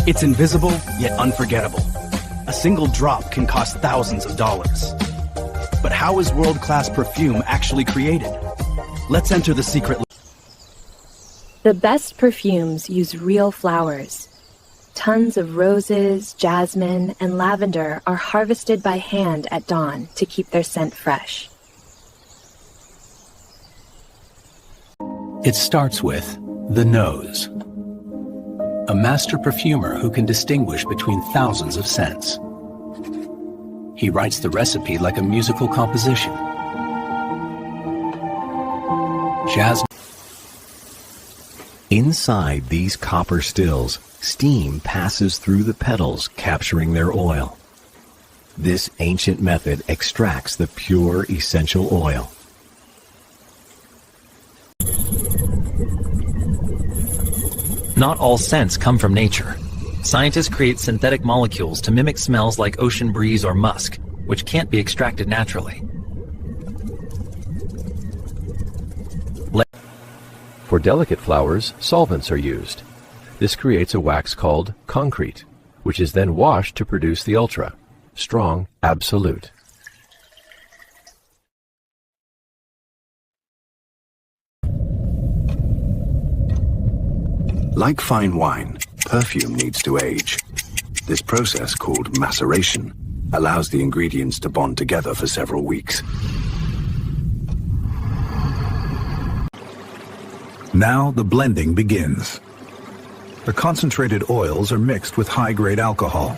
It's invisible, yet unforgettable. A single drop can cost thousands of dollars. But how is world-class perfume actually created? Let's enter the secret. The best perfumes use real flowers. Tons of roses, jasmine, and lavender are harvested by hand at dawn to keep their scent fresh. It starts with the nose. A master perfumer who can distinguish between thousands of scents. He writes the recipe like a musical composition. Jasmine. Inside these copper stills, steam passes through the petals, capturing their oil. This ancient method extracts the pure essential oil. Not all scents come from nature. Scientists create synthetic molecules to mimic smells like ocean breeze or musk, which can't be extracted naturally. For delicate flowers, solvents are used. This creates a wax called concrete, which is then washed to produce the ultra strong absolute. Like fine wine, perfume needs to age. This process, called maceration, allows the ingredients to bond together for several weeks. Now the blending begins. The concentrated oils are mixed with high-grade alcohol.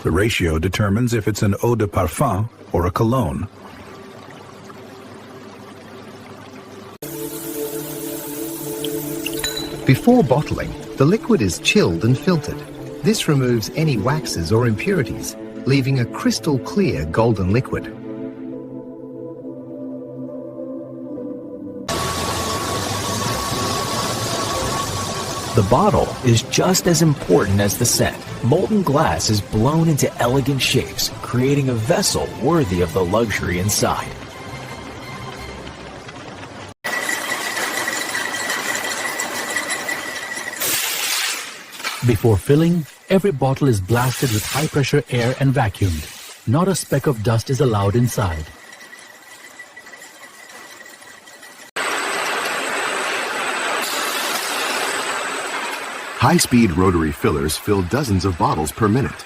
The ratio determines if it's an eau de parfum or a cologne. Before bottling, the liquid is chilled and filtered. This removes any waxes or impurities, leaving a crystal clear golden liquid. The bottle is just as important as the scent. Molten glass is blown into elegant shapes, creating a vessel worthy of the luxury inside. Before filling, every bottle is blasted with high-pressure air and vacuumed. Not a speck of dust is allowed inside. High-speed rotary fillers fill dozens of bottles per minute.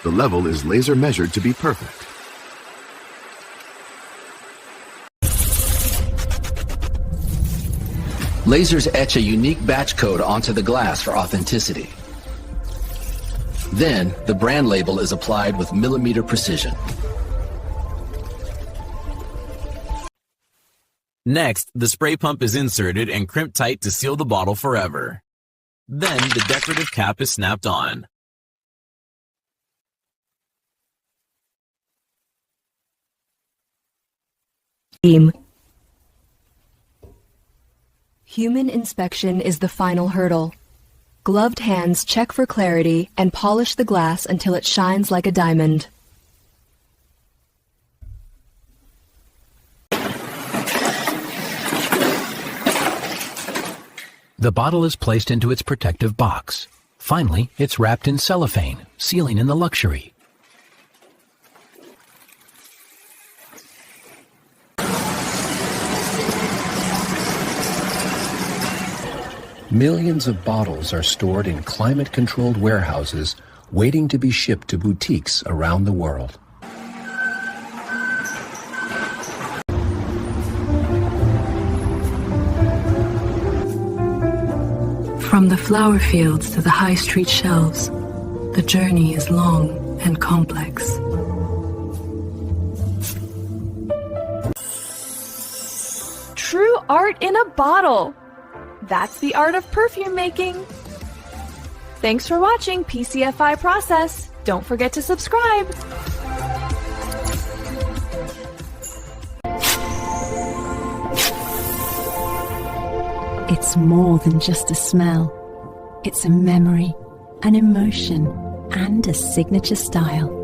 The level is laser measured to be perfect. Lasers etch a unique batch code onto the glass for authenticity. Then, the brand label is applied with millimeter precision. Next, the spray pump is inserted and crimped tight to seal the bottle forever. Then, the decorative cap is snapped on. Human inspection is the final hurdle. Gloved hands check for clarity and polish the glass until it shines like a diamond. The bottle is placed into its protective box. Finally, it's wrapped in cellophane, sealing in the luxury. Millions of bottles are stored in climate-controlled warehouses, waiting to be shipped to boutiques around the world. From the flower fields to the high street shelves, the journey is long and complex. True art in a bottle. That's the art of perfume making. Thanks for watching PCFI Process. Don't forget to subscribe. It's more than just a smell. It's a memory, an emotion, and a signature style.